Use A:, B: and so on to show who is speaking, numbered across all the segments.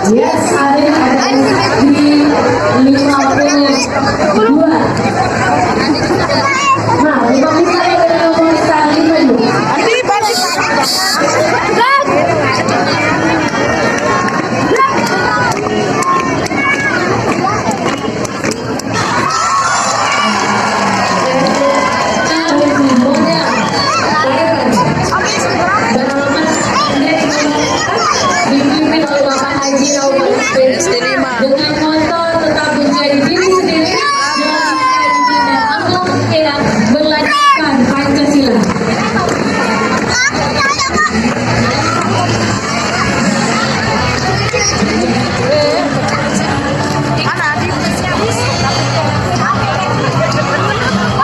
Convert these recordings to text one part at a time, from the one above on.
A: Yes, ada di 52. Nah, 5 bisa ya dari nomor 5 dulu. Dengan moto tetap menjadi diri sendiri dan akhlak berlanjutkan Pancasila.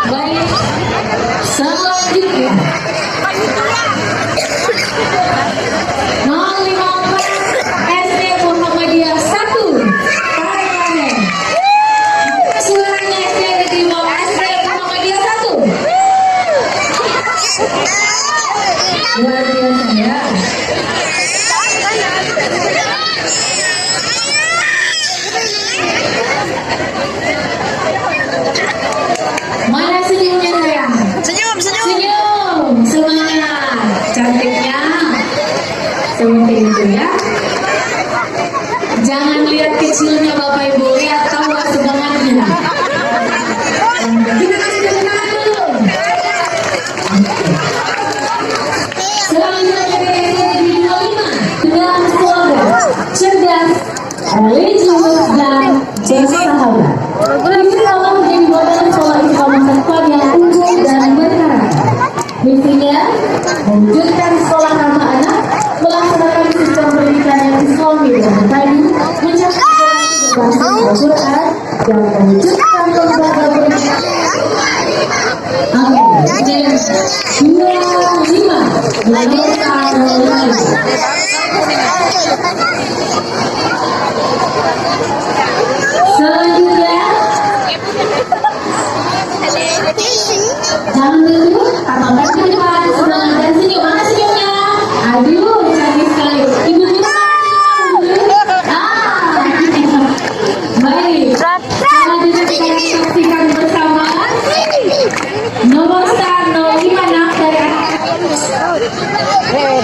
A: Baik, selanjutnya 054 SD Muhammadiyah 1 Parepare. Suaranya SD Negeri SD Muhammadiyah 1. Luar biasa ya. Mana senyumnya sayang?
B: Senyum.
A: Senyum, semangat, cantiknya seperti itu ya. Jangan lihat kecilnya Bapak Ibu, lihat tawa semangatnya. Kita kasih tepuk tangan dulu. Selanjutnya dari SD 25 dengan slogan cerdas, religius dan bersahabat. Istiqomah menjadi modal sekolah istiqomah satuan yang unggul dan berkarakter. Misinya mewujudkan sekolah ramah anak, melaksanakan sistem pendidikan yang Islami dan tadi mencapai Al-Quran dan mewujudkan lembaga pendidikan. Amin. Dan 25 selanjutnya jangan dulu tambahkan ke depan semangat dan senyum. Mana senyumnya? Aduh, cantik sekali. Ibu juga baik. Selanjutnya kita saksikan bersama nomor start 056 dari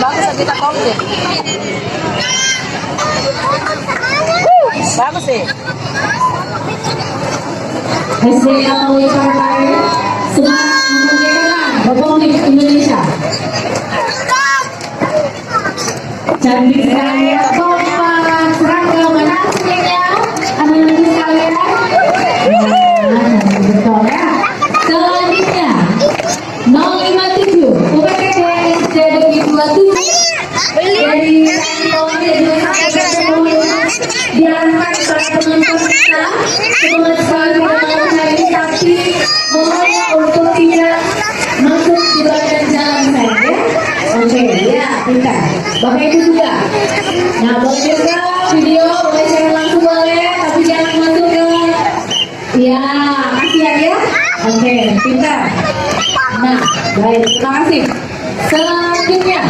B: Bagus kita komplain. Bagus sih.
A: SD Al-Qawi Parepare semangat memerdekakan Republik Indonesia. Cantik sekali ya, kompak, seragam, mana senyumnya? Anak-anak sekalian. Betul ya. Selanjutnya 057 UPTD SD Negeri 27 dari diarahkan para penonton kita semangat sekali dalam hari tapi mohon untuk tidak masuk di bagian jalan saja. Oke, ya kita Bapak Ibu juga. Nah, boleh juga video boleh share langsung boleh, tapi jangan masuk ke ya kasihan ya. Oke, pintar. Nah, baik, terima kasih. Selanjutnya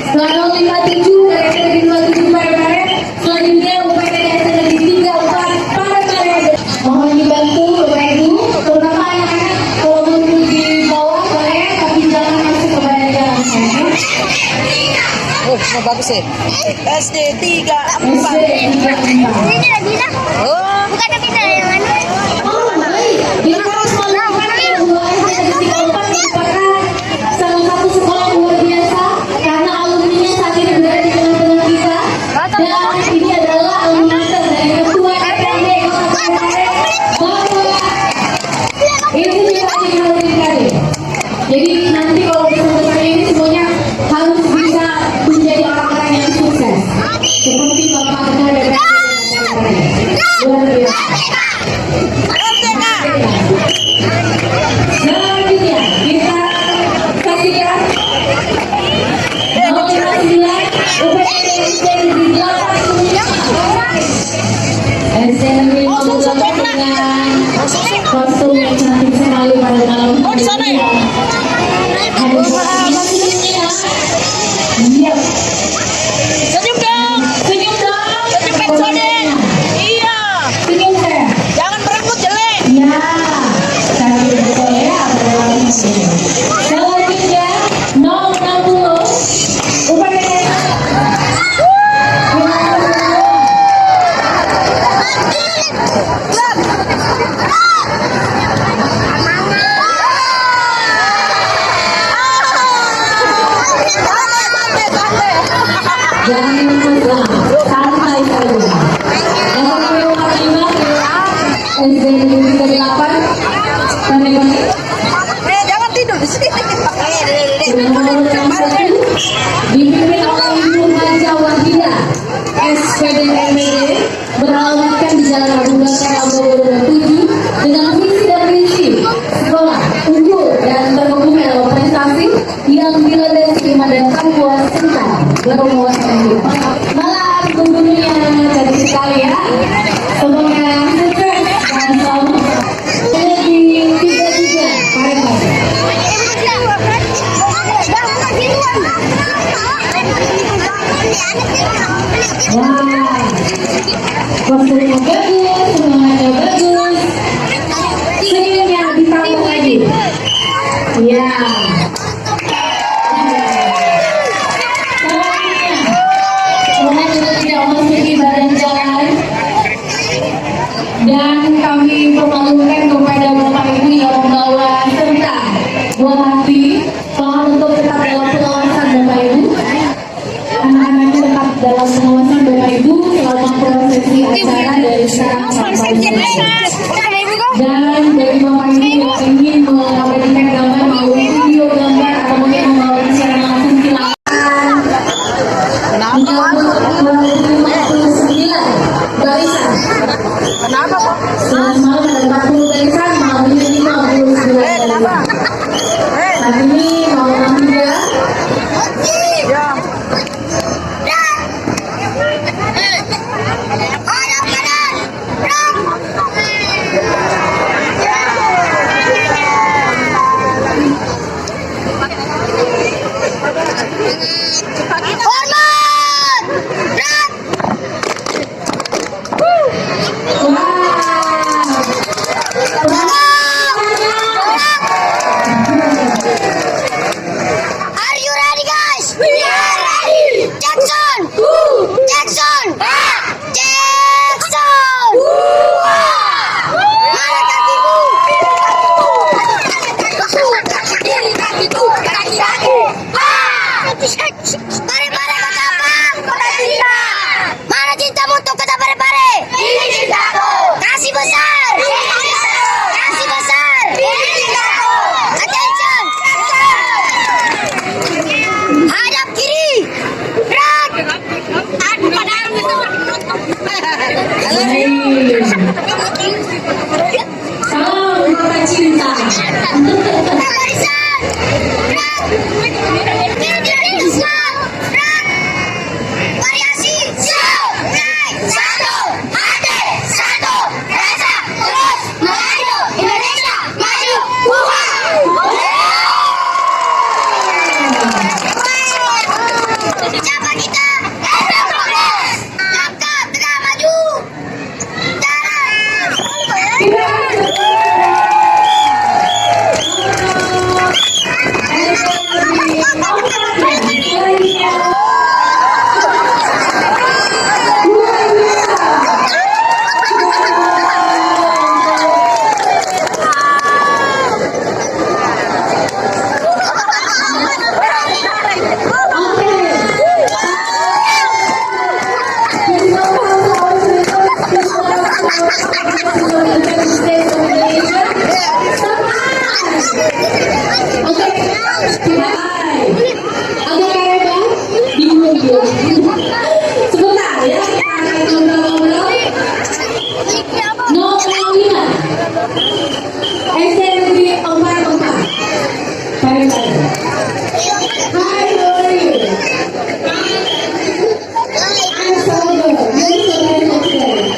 A: setelah 057 dari SD 27 Parepare, selanjutnya UPTD SD Negeri 34 Parepare. Mohon dibantu Bapak Ibu, terutama anak-anak kalau menunggu di bawah boleh, tapi jangan masuk ke bagian jalan saya.
B: bagus sih. SD 3
A: SD 3.
C: Ini lagi lah.
B: Oh,
C: Bukan tapi yang mana?
A: Oh, baik. Di kelas Malang yang 2 SD Negeri 4 merupakan salah satu sekolah luar biasa karena alumninya saat ini berada di tengah-tengah kita. Dan ini adalah alumni dari Ketua RPD Kota Parepare, Bapak Ibu Bupati Nurul. Jadi nanti kalau bersama-sama ini semuanya harus bisa menjadi orang-orang yang sukses. Seperti Bapak Ketua DPRD. Luar biasa. Selanjutnya kita saksikan nomor 9 UPT Negeri 8 SD Negeri 8 dengan kostum yang cantik sekali pada malam hari ini. Ada selanjutnya. Iya.
B: senyum dong.
A: Senyum dong.
B: Senyum Pensode. Iya.
A: Senyum saya.
B: Jangan berembut jelek.
A: Ya, cantik betul ya. Selanjutnya 060 UPT. Jangan tegang, santai saja. Yang kami hormati SD Negeri 8 Parepare.
B: Jangan tidur di sini.
A: Dipimpin oleh Ibu Haja Wahida SPD MPD beralamatkan di Jalan Abu Bakar Al-Bogor 7 dengan visi dan misi sekolah unggul dan terhubung dalam prestasi yang dilandasi iman dan takwa serta berwawasan hidup. Malah tentunya cantik sekali ya. Semoga sukses dan selalu di 33 Parepare. Wah, kostumnya bagus, semuanya bagus. Senyumnya ditambah lagi. Ya. Semuanya juga tidak memasuki badan jalan. Dan kami permalukan kepada Bapak Ibu yang membawa serta buah hati mohon untuk tetap dalam pengawasan Bapak Ibu. Anak-anaknya tetap dalam pengawasan Bapak Ibu selama prosesi acara dari sekarang sampai selesai. Dan bagi Bapak Ibu yang ingin mengabadikan gambar maupun video gambar atau mungkin membawa secara langsung silakan. Menyambut 59 barisan.
B: Kenapa, Pak?
A: Selamat malam ada 40 barisan, malam ini 59 barisan. Hari ini malam juga.
B: Ya.
C: Are you ready, guys? We are ready. Jackson. Jackson. Jackson. Mana kakimu? Kakiku. Kaki. Parepare kota apa? Kota cinta. Mana cintamu untuk kota Parepare? Ini cintaku. Kasih besar. Kasih besar. Ini cintaku. Attention. Hadap kiri. Gerak. Aduh, padahal itu.
A: Salam kota cinta.
C: Barisan. Gerak. Kiri. Gerak. Variasi. Siap. Naik. Satu. Hati. Satu. Rasa. Terus. Maju. Indonesia. Maju. Siapa kita? Kita progres. Langkah tegak maju. Jalan.
A: Bye. Agak kayak bang? Bingung dia. Sebentar ya, kita akan ngobrol-ngobrol. No Paulina. SD Negeri 44. Pare-pare. Hi, how are you? I'm so good. You're so beautiful today.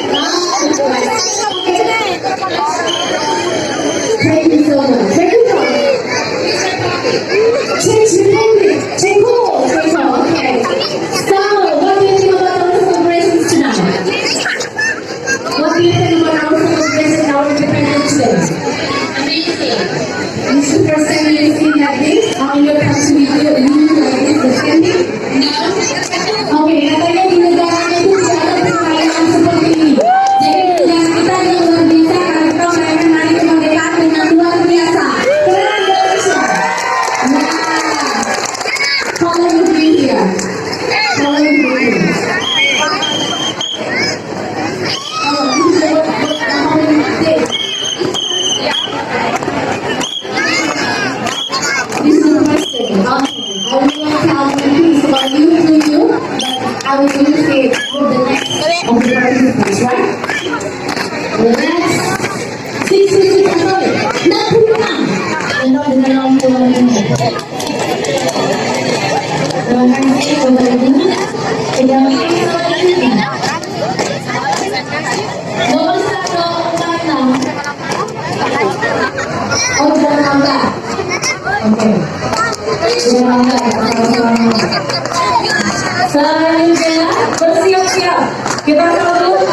A: Thank you so much. Thank you so much. Okay. So, what do you think about our celebrations tonight? What do you think about our celebrations, our Independence Day? Amazing. This is the first time you've seen like this? How you come to video like this, the standing? No. Okay, katanya di negaranya itu tidak ada perayaan seperti ini. Jadi tugas kita yang luar biasa karena kita merayakan hari kemerdekaan dengan luar biasa. Keren Indonesia. Nah, how long you been here? How long you been here? Oh, this is how many days? This is the first day. Okay. I will not tell you things about you to you, but I will only say for the next of the participants, right? Let's six, sorry. Not too long. Ano, dinalawang ko lang yun. Terima kasih kepada ini. Terima kasih kepada ini. Nomor 146. Oh, jangan angkat. Oke. Jangan angkat. Selanjutnya bersiap-siap. Kita selalu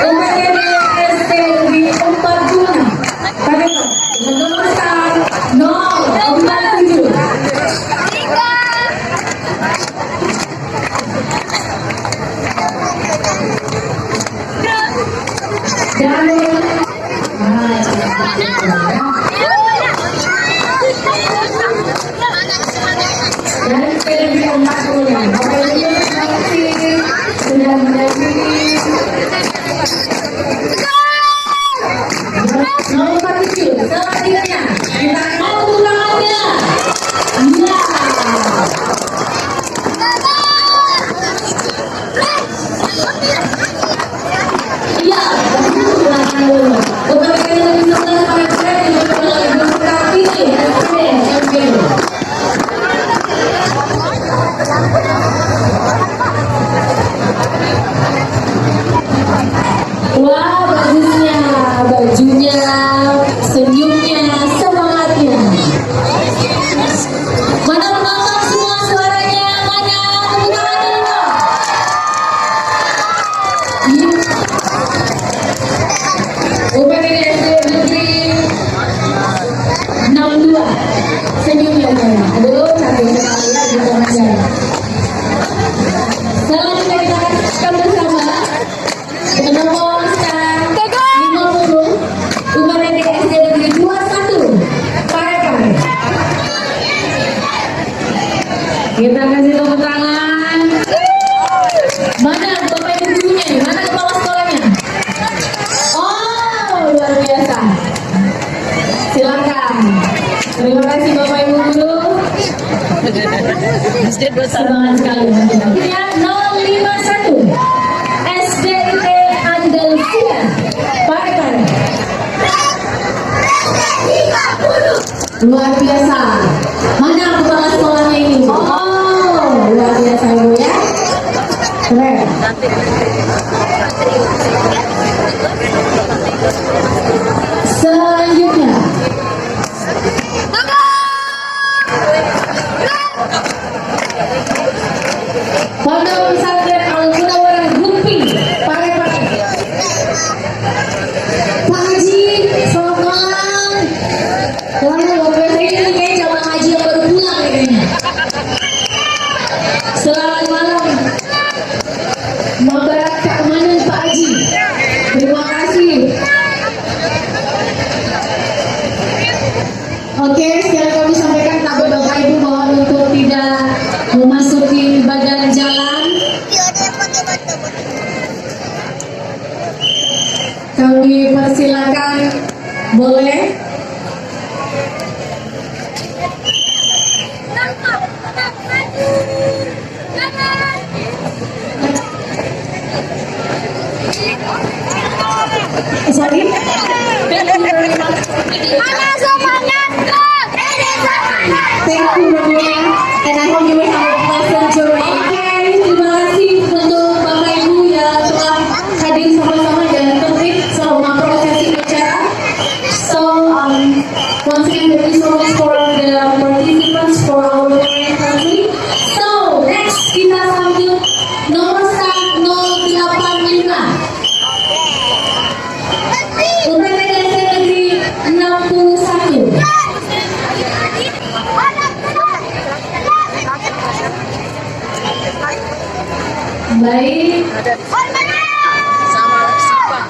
A: UMD SD di 46. Tadi nomor 047. Dan film 40. Bapak Ibu terima kasih sudah mendampingi. Nomor 47. Selanjutnya kita mau ulangannya. Iya. Iya, ulangan dulu. Untuk kita bisa melakukan keren yang berkati ini. Wah, bagusnya, bajunya, senyumnya, semangatnya. Mana penonton semua suaranya? Mana tepuk tangan dulu. UPD SD Negeri 62. Senyumnya. Aduh, cantik sekali ya di pengajar. Selanjutnya kita akan bersama dengan nomor 50 UMD SD Negeri 21. Pare-pare. Kita kasih tepuk tangan. Mana Bapak Ibu gurunya? Mana kepala sekolahnya? Oh, luar biasa. Silakan. Terima kasih Bapak Ibu guru. Semangat sekali. Ya, 051 SDIT Andalusia. Pare-pare. Luar biasa. Mana kepala sekolahnya ini? Oh, luar biasa Ibu ya. Keren. Selanjutnya Pondok Pesantren Al-Munawwarah Bukti. Pare-pare. Pak Haji, selamat malam. Wah, luar biasa ini kayaknya jamaah haji yang baru pulang kayaknya. Selamat malam. Mabarak keamanan Pak Haji. Terima kasih. Oke, sekarang kami sampaikan kepada Bapak Ibu mohon untuk tidak memasuki badan jalan. Kami persilakan boleh Thank you Romola. And I hope you will have a pleasant journey. Okay, terima kasih untuk Bapak Ibu yang telah hadir sama-sama dan tertib selama prosesi acara. So, once again, thank you so much for the participants for our foreign country. So, next kita sambut nomor start 085. Untuk TDC Negeri 61. Baik,
B: Sama siapa?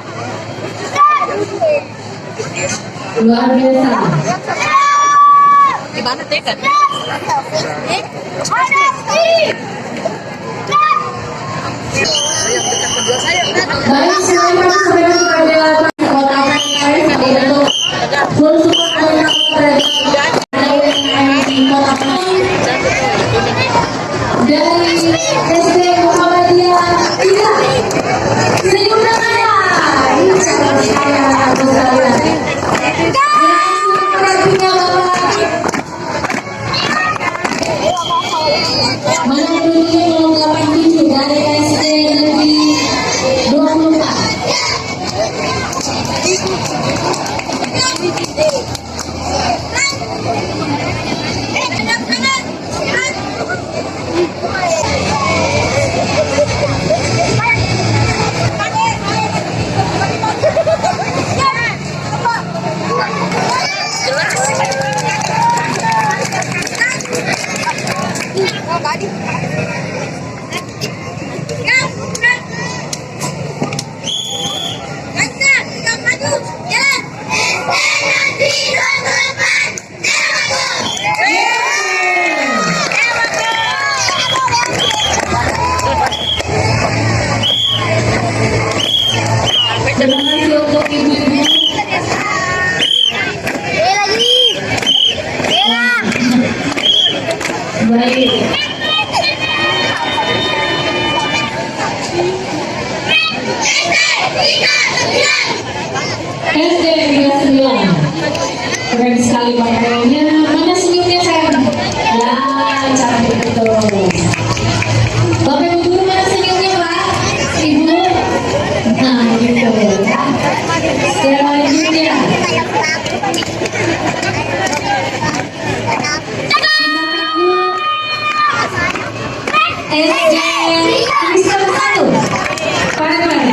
A: luar biasa.
B: Gimana Tekan?
A: Baik, selain kami sampaikan kepada kota Palangkaraya kami untuk full support terhadap di kota Palangkaraya dari SD Muhammadiyah 3. Senyum namanya. Ini cara saya bersaudara. Perhatinya Bapak. Menunjukkan kelengkapan tujuh dari SD Negeri 24. Terima kasih untuk ibu-ibu. Baik. SD 39. Keren sekali pakaiannya. Mana senyumnya sayang? Ya, cantik betul. Bapak Ibu mana senyumnya Pak? Ibu? Nah, gitu. Selanjutnya. SD Kristen 1. Pareman.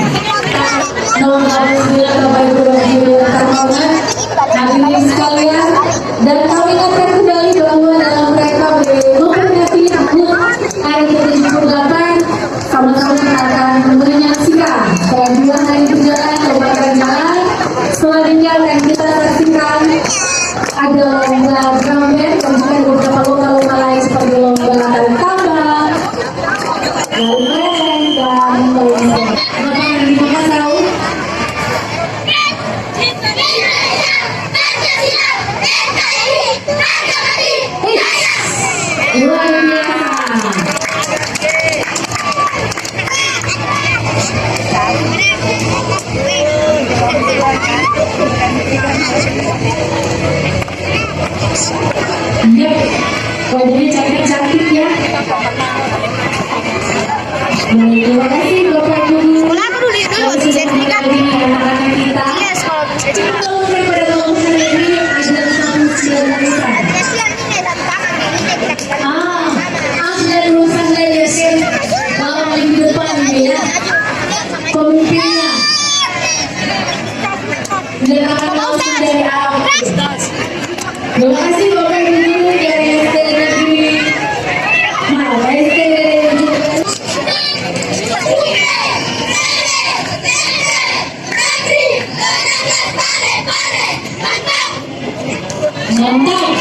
A: Nomor 9 Bapak Ibu dan Ibu terhormat, hadirin sekalian, dan kami ingatkan kembali bahwa dalam rangka memperingati HUT hari ke-78, sama-sama kita akan menyaksikan kelanjutan hari berjalan pembakaran jalan. Selanjutnya akan kita saksikan ada lomba drum band, kemudian beberapa lomba-lomba lain seperti lomba tarik tambang, lari lereng, dan lain-lain. Bapak yang dimakan tahu? Luar biasa. Yep, wajahnya cantik-cantik ya. Terima kasih Bapak Ibu.
B: Ulang dulu
A: Yang sudah menghadiri anak-anak kita.
B: Iya, sekolah dulu.
A: Kalau daripada lulusan ini ada 69 lulusan. Ada lulusan dari SMP. Kalau paling di depan ini ya, pemimpinnya. Dan akan langsung dari awal. Terima kasih Bapak Ibu dari SD Negeri. SD mantap.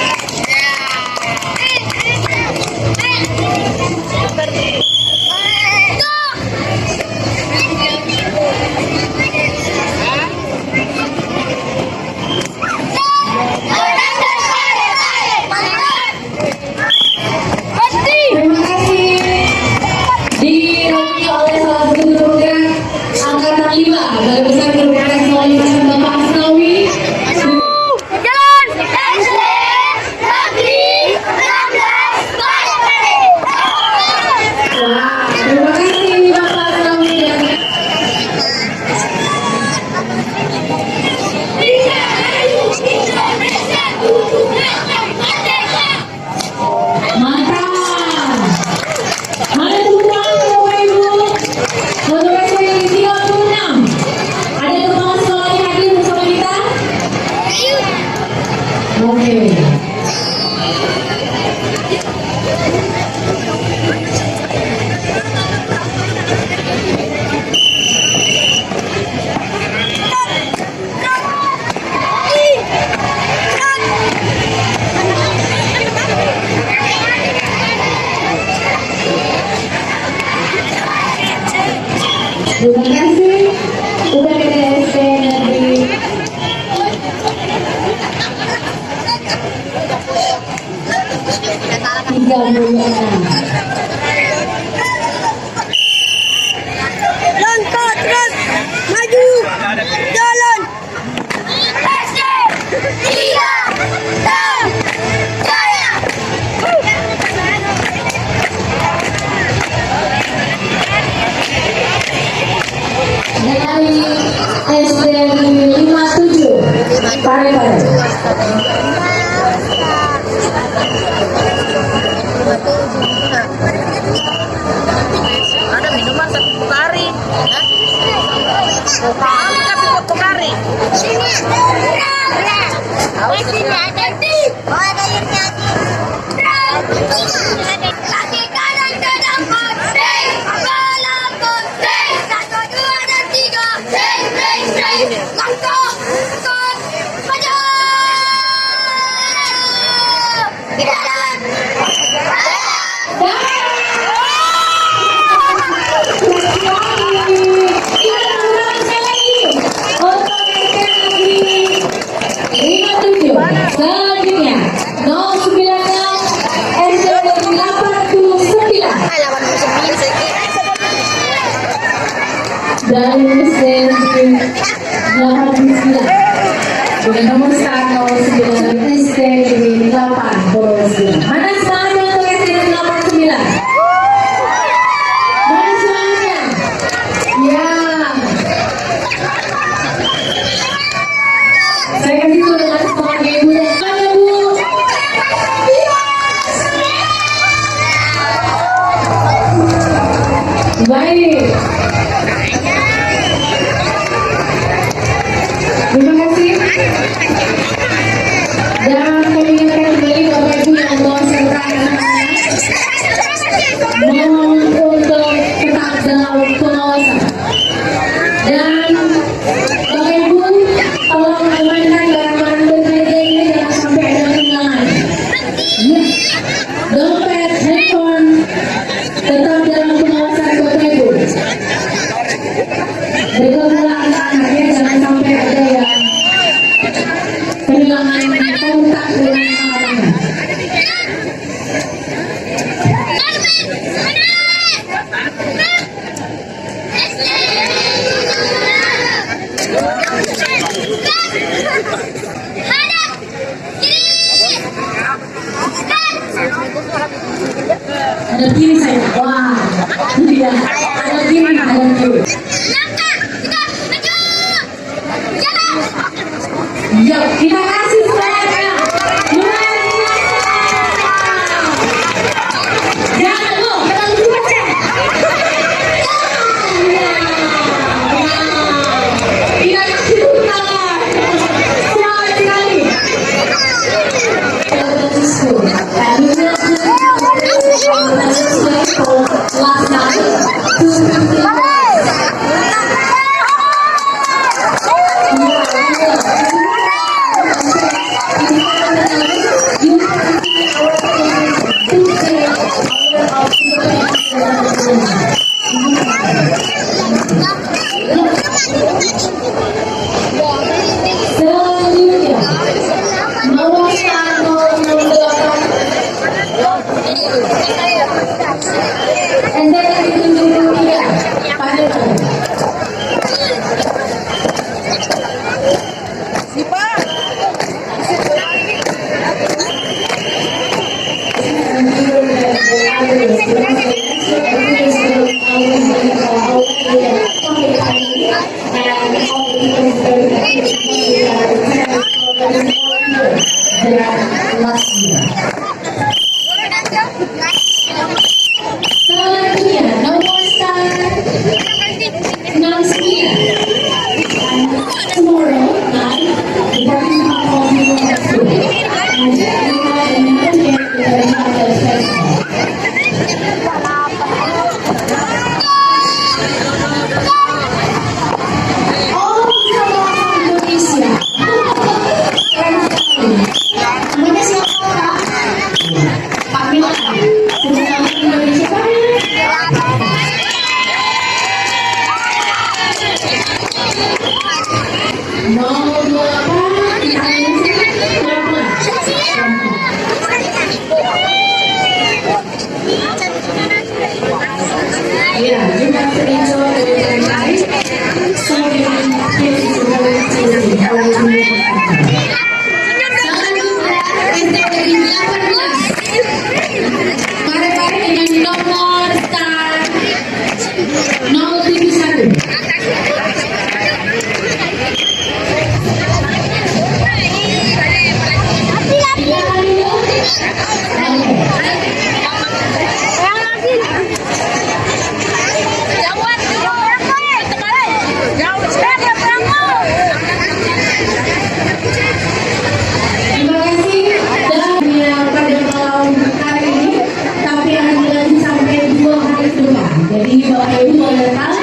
C: Langkah terus maju jalan. SD 3 6 jaya.
A: Dari SD 57 Pare-pare.
B: Ada minuman satu Pokari. Pokari tapi kok Pokari.
C: Sini. Awas sini ada. Oh ada yang nyanyi. Kaki kanan ke depan. Sing. Kepala sing. 1, 2 dan 3. Sing. Langkah. Maju. Tidak jalan.
A: Selanjutnya 096 SD 89 dari SD 89 dengan nomor 109 SD 89. Mana semuanya untuk SD 89? Mana semuanya? Ya. Saya kasih dulu dengan semangat ibu. Mana bu? Baik. Terima kasih. Dan kami ingatkan kembali Bapak Ibu yang membawa serta anak-anaknya mohon untuk tetap dalam pengawasan. Dan Bapak Ibu tolong amankan barang-barang berharga ini jangan sampai ada kehilangan. Ya, dompet, handphone tetap dalam pengawasan Bapak Ibu. Begitu pula anak-anaknya jangan sampai ada yang kehilangan kontak dengan anak-anaknya. Ada kiri saya. Wah, tidak. Ada kiri, ada kiri. Ya, kita kasih semuanya. Jangan lu, jangan lupa cek. Kita kasih tangan. Semangat sekali. Last night, selanjutnya nomor 168 SD 73 Pare-pare. Selanjutnya nomor 69 tomorrow night the party will be next week and Indonesia. Namanya siapa? Terima kasih dan pada malam hari ini, tapi akan dilanjut sampai 2 hari ke depan. Jadi Bapak Ibu boleh datang,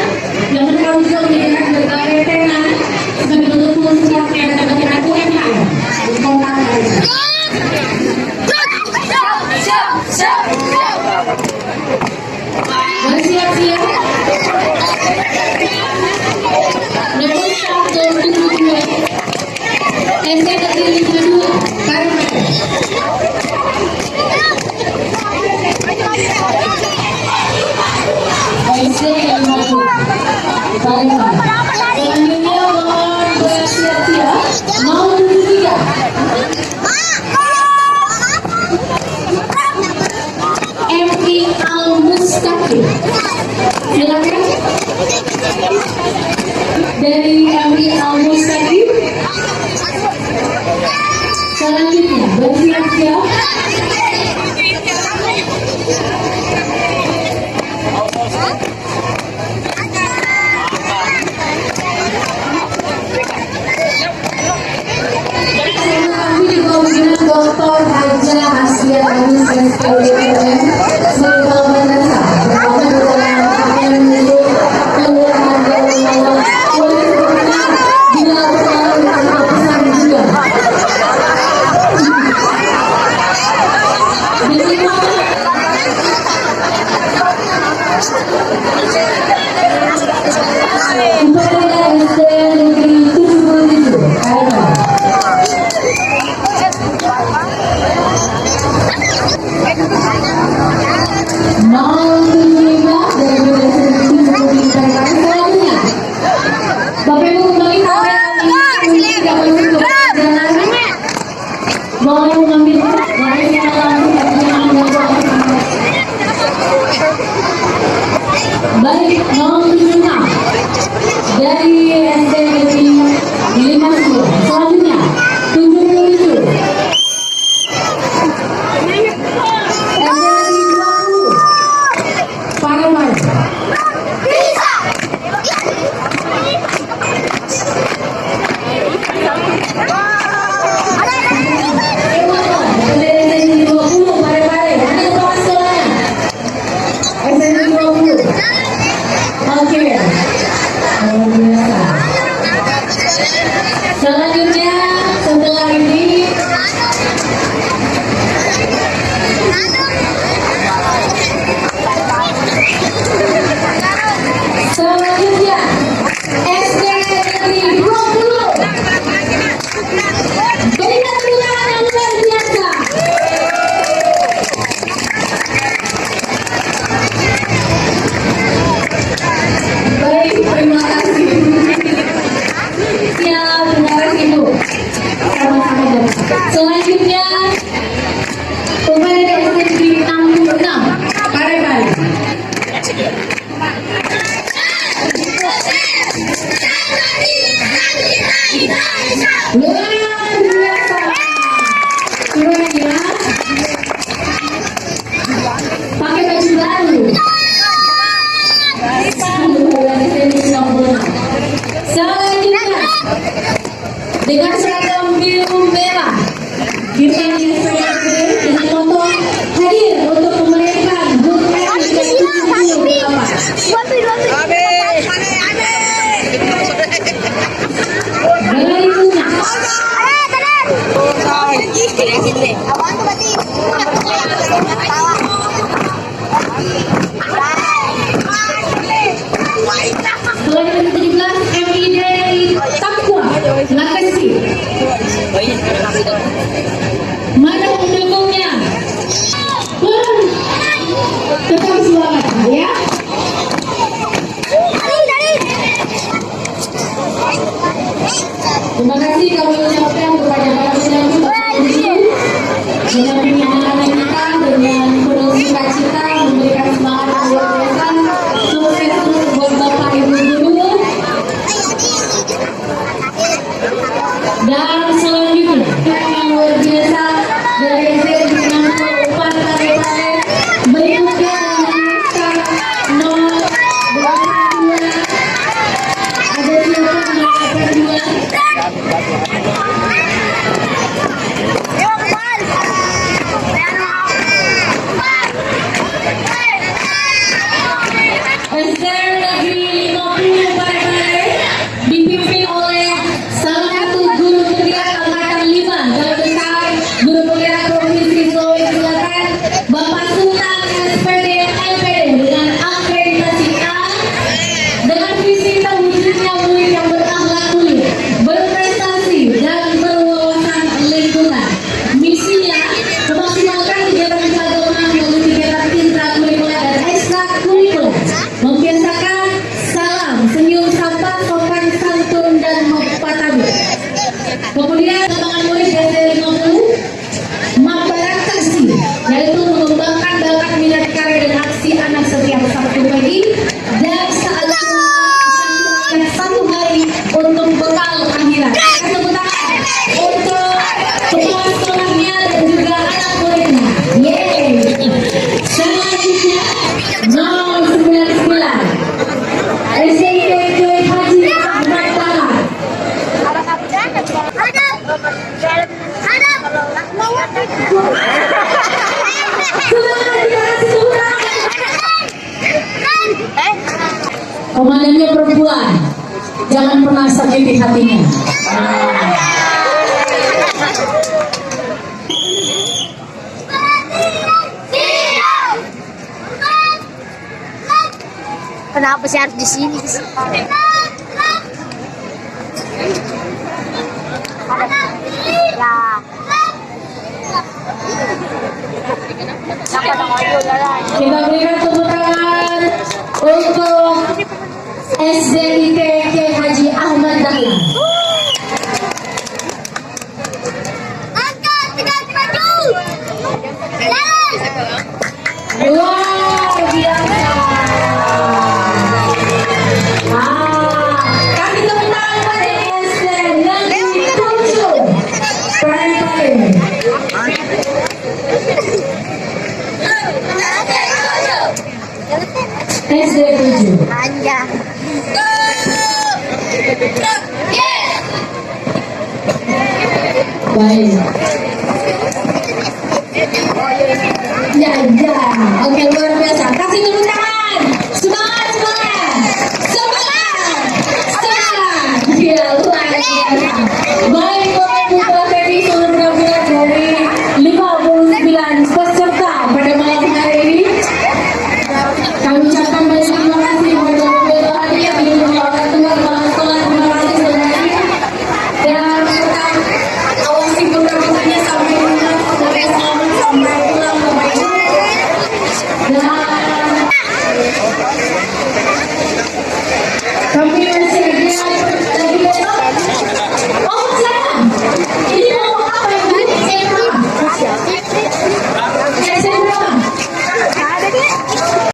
A: jangan terlalu jauh dengan berbagai tema sebagai bentuk support yang dapat kita UMKM di kota Malaysia. Bersiap-siap. Nomor 172 SD Negeri 52 Karangbarat. SD 52 Karangbarat. Selanjutnya mohon bersiap-siap. Nomor 73 MI Al-Mustaqim. Silakan dari MI Al-Mustaqim. Selanjutnya bersiap-siap. Dr. Haja Asia Anis SPWM Serta Madrasah bersama dengan pakaian milik Kelurahan Darul oleh berkenan dilakukan pesan juga. Upacara SD Negeri 77 Karangbarat. Mau menerima dari selanjutnya. Bapak Ibu kembali sampai tidak boleh berjalan. Mau mengambil lainnya baik, nomor 76 dari SD Negeri 50. Selanjutnya 77 selanjutnya setelah ini selanjutnya SD Negeri 20 berikan tangan yang luar biasa. Baik, terima kasih. Siap, terima kasih Bu. Sama-sama Bu. Selanjutnya pemerintah SD 66 Karangbarat. Luar biasa. Gimana ya? Pakai baju baru. Selanjutnya dengan seragam biru merah kita dengan foto hadir untuk pemerintah Hut RI ke-70 berikutnya Selanjutnya 17 MID Takwa Lakasi. Mana pendukungnya? Tetap semangat ya. Terima kasih kami ucapkan kepada para penyanyi menampingi anak-anak kita dengan penuh sukacita, memberikan semangat yang luar biasa. Sukses terus buat Bapak Ibu guru. Dan selanjutnya yang luar biasa dari SD 66 Komandannya perempuan. Jangan pernah sakiti hatinya.
C: Kenapa sih harus di sini? Ya.
A: Kita berikan tepuk tangan untuk SDIT Kiai Haji Ahmad Dahlan.
C: Angkat, tegak, maju. Jalan.
A: Luar biasa. Kami tepuk tangan pada SD Negeri 7. Paling-paling. SD 7.
C: Anja.
A: Baik. Ya, ya. Oke,